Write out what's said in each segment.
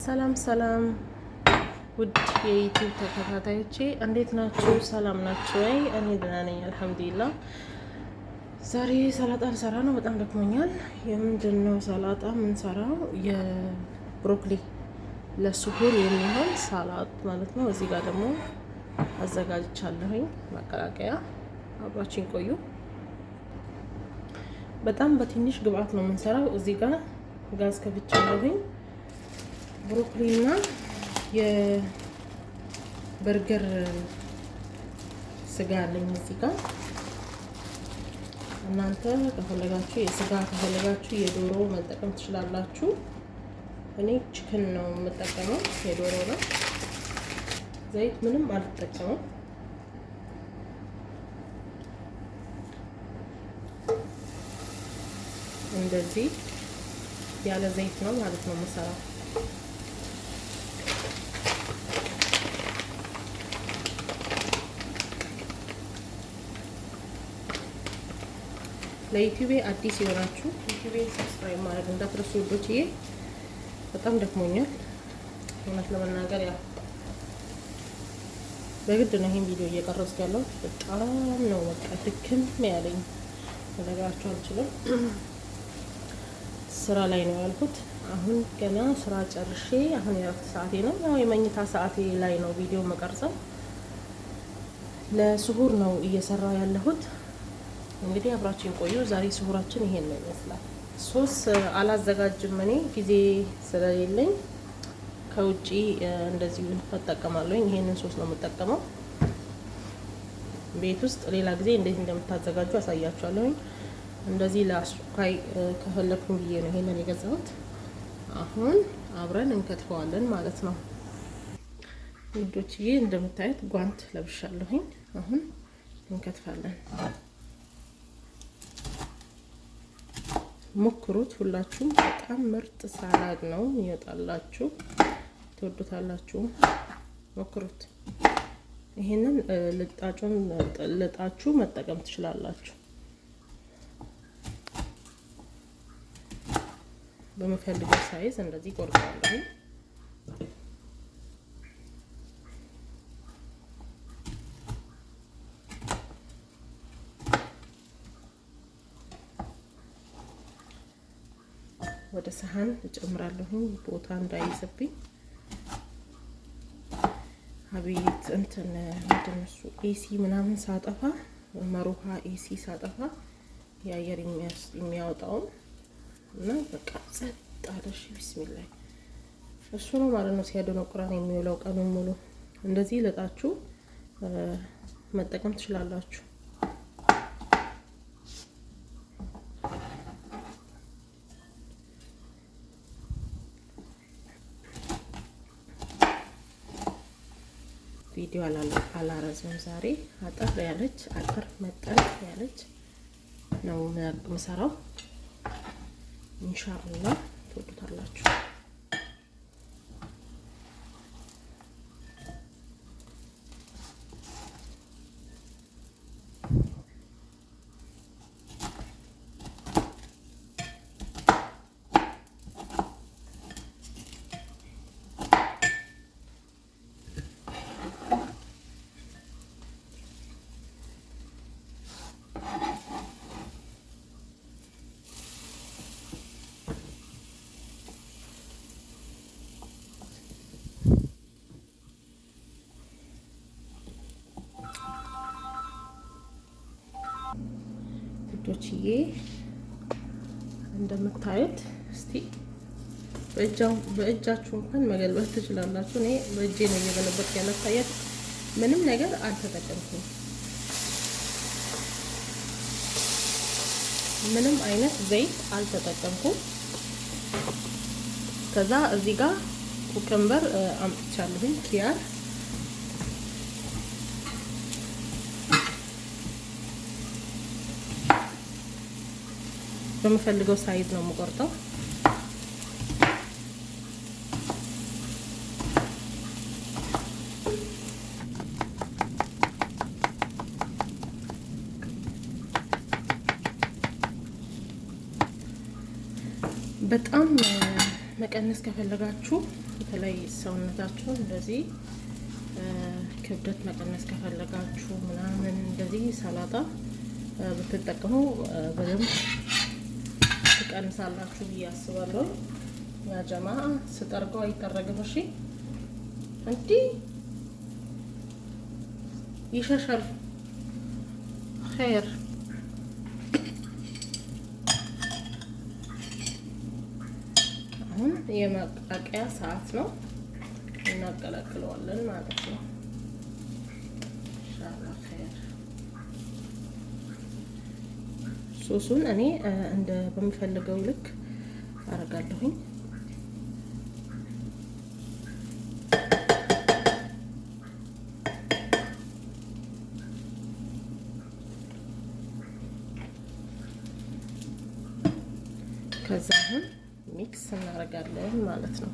ሰላም ሰላም ውድ የዩቲዩብ ተከታታዮቼ እንዴት ናችሁ? ሰላም ናችሁ ወይ? እኔ ደህና ነኝ አልሐምዱሊላህ። ዛሬ ሰላጣ ልሰራ ነው። በጣም ደክሞኛል። የምንድን ነው ሰላጣ የምንሰራው? የብሮኮሊ ለሱሁር የሚሆን ሰላጣ ማለት ነው። እዚህ ጋር ደግሞ አዘጋጅቻለሁኝ ማቀላቀያ። አብራችን ቆዩ። በጣም በትንሽ ግብአት ነው የምንሰራው። እዚህ ጋር ጋዝ ከፍቻለሁኝ። ብሮኮሊና የበርገር ስጋ አለኝ እዚህ ጋር። እናንተ ከፈለጋችሁ የስጋ ከፈለጋችሁ የዶሮ መጠቀም ትችላላችሁ። እኔ ቺክን ነው የምጠቀመው፣ የዶሮ ነው። ዘይት ምንም አልጠቀመም። እንደዚህ ያለ ዘይት ነው ማለት ነው የምሰራው። ለዩቲዩብ አዲስ የሆናችሁ ዩቲዩብ ሰብስክራይብ ማድረግ እንዳትረሱ ውዶችዬ። በጣም ደክሞኛል እውነት ለመናገር ያው በግድ ነው ይሄን ቪዲዮ እየቀረጽኩ ያለው። በጣም ነው በቃ ድክም ያለኝ ነገራችሁ አልችልም። ስራ ላይ ነው ያልኩት። አሁን ገና ስራ ጨርሼ አሁን የእረፍት ሰዓቴ ነው። ያው የመኝታ ሰዓቴ ላይ ነው ቪዲዮ መቀርጸው። ለሱሁር ነው እየሰራው ያለሁት። እንግዲህ አብራችን ቆዩ። ዛሬ ሱሁራችን ይሄን ነው ይመስላል። ሶስ አላዘጋጅም እኔ ጊዜ ስለሌለኝ ከውጪ እንደዚህ እጠቀማለሁ። ይሄንን ሶስ ነው የምጠቀመው። ቤት ውስጥ ሌላ ጊዜ እንዴት እንደምታዘጋጁ አሳያችኋለሁ። እንደዚህ ለአስኳይ ከፈለኩኝ ብዬ ነው ይሄንን የገዛሁት። አሁን አብረን እንከትፈዋለን ማለት ነው ውዶችዬ። እንደምታዩት ጓንት ለብሻለሁኝ። አሁን እንከትፋለን። ሞክሩት ሁላችሁም። በጣም ምርጥ ሳላድ ነው ይወጣላችሁ፣ ትወዱታላችሁ። ሞክሩት። ይሄንን ልጣጩን ልጣችሁ መጠቀም ትችላላችሁ። በመፈልገው ሳይዝ እንደዚህ ቆርጣለሁ። ወደ ሰሃን እጨምራለሁ ቦታ እንዳይዝብኝ። አቤት እንትን እንደነሱ ኤሲ ምናምን ሳጠፋ መሩሃ ኤሲ ሳጠፋ የአየር የሚያወጣው እና በቃ ጸጥ አለሽ። ቢስሚላህ እሱ ነው ማለት ነው ሲያደነቁራን የሚውለው ቀኑን ሙሉ። እንደዚህ ለጣችሁ መጠቀም ትችላላችሁ። ቪዲዮ አላረዝም ዛሬ። አጠር ያለች አጠር መጠን ያለች ነው የምሰራው። ኢንሻአላህ ትወዱታላችሁ። ዶችዬ እንደምታዩት እስቲ በእጃችሁ እንኳን መገልበጥ ትችላላችሁ። እኔ በእጄ ነው እየገለበጥኩ ያለው። ታያት ምንም ነገር አልተጠቀምኩም። ምንም አይነት ዘይት አልተጠቀምኩም። ከዛ እዚህ ጋር ኩከምበር አምጥቻለሁኝ፣ ኪያር በምፈልገው ሳይዝ ነው የምቆርጠው። በጣም መቀነስ ከፈለጋችሁ በተለይ ሰውነታችሁ እንደዚህ ክብደት መቀነስ ከፈለጋችሁ ምናምን እንደዚህ ሰላጣ ብትጠቀሙ በደንብ ትቀንሳላችሁ ብዬ አስባለሁ። ያ ጀማ ስጠርገው አይጠረግም። እሺ እንዲህ ይሸሻል። ኸይር አሁን የማቃቂያ ሰዓት ነው። እናቀላቅለዋለን ማለት ነው። ኢንሻአላህ ኸይር። ሶሱን እኔ እንደ በምፈልገው ልክ አረጋለሁኝ። ከዛ አሁን ሚክስ እናደርጋለን ማለት ነው።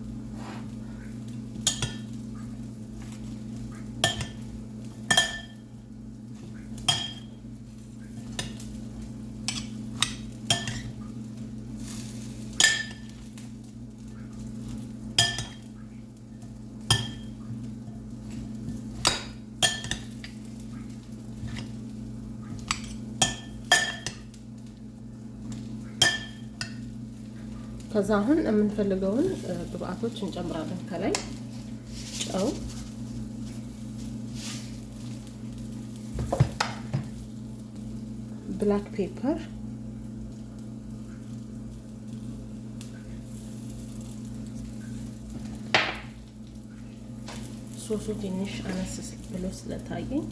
ከዛ አሁን የምንፈልገውን ግብአቶች እንጨምራለን። ከላይ ጨው፣ ብላክ ፔፐር፣ ሶሱ ትንሽ አነስ ብሎ ስለታየኝ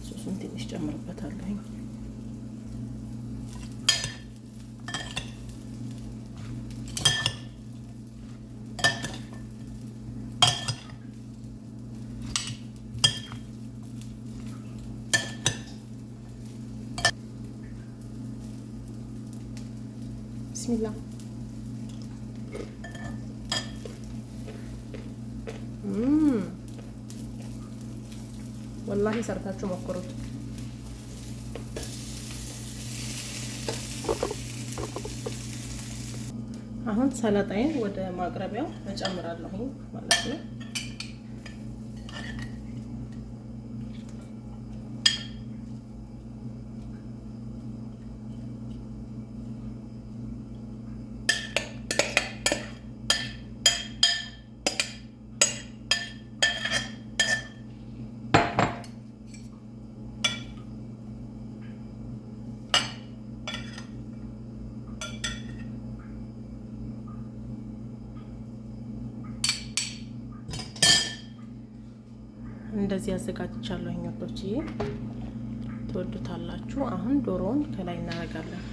ሶሱን ትንሽ ጨምርበታለሁ። ቢስሚላ ወላሂ ሰርታችሁ ሞክሩት። አሁን ሰላጣዬን ወደ ማቅረቢያው እጨምራለሁ ማለት ነው። እንደዚህ አዘጋጅቻለሁ። ወዶች ትወዱታላችሁ። አሁን ዶሮውን ከላይ እናደርጋለን።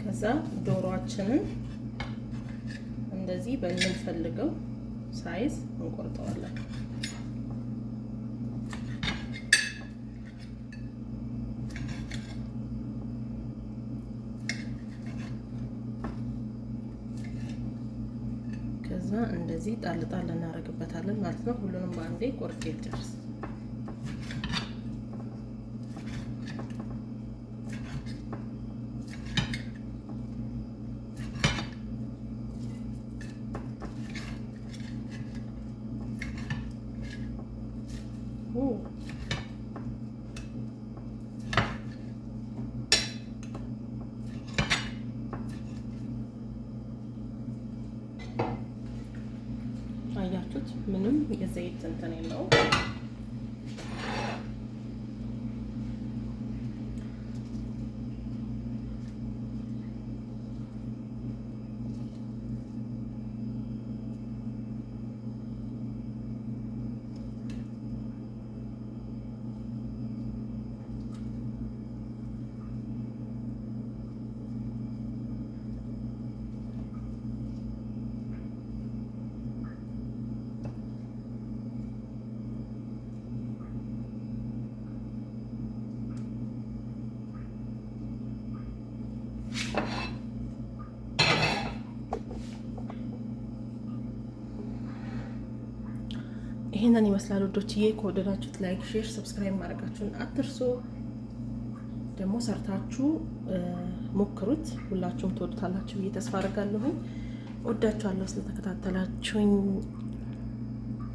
ከዛ ዶሮአችንን እንደዚህ በምንፈልገው ሳይዝ እንቆርጠዋለን። ከዛ እንደዚህ ጣል ጣል እናደርግበታለን ማለት ነው። ሁሉንም በአንዴ ቆርጬ ልጨርስ። አያችሁት? ምንም የዘይት እንትን የለውም። ይሄንን ይመስላል ውዶችዬ። ከወደዳችሁት ላይክ፣ ሼር፣ ሰብስክራይብ ማድረጋችሁን አትርሱ። ደግሞ ሰርታችሁ ሞክሩት። ሁላችሁም ትወዱታላችሁ ብዬ ተስፋ አደርጋለሁ። ወዳችኋለሁ ስለተከታተላችሁኝ።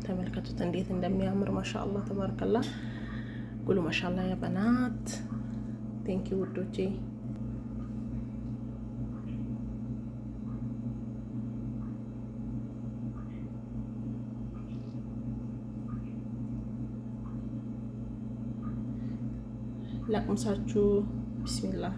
ተመልከቱት እንዴት እንደሚያምር ማሻአላህ ተባረከላ። ጉሉ ማሻአላህ ያ በናት። ቴንኪው ውዶቼ። ላቅምሳችሁ ቢስሚላህ።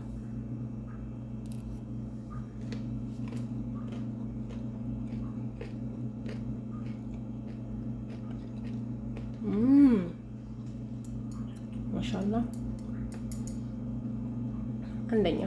ማሻአላህ አንደኛ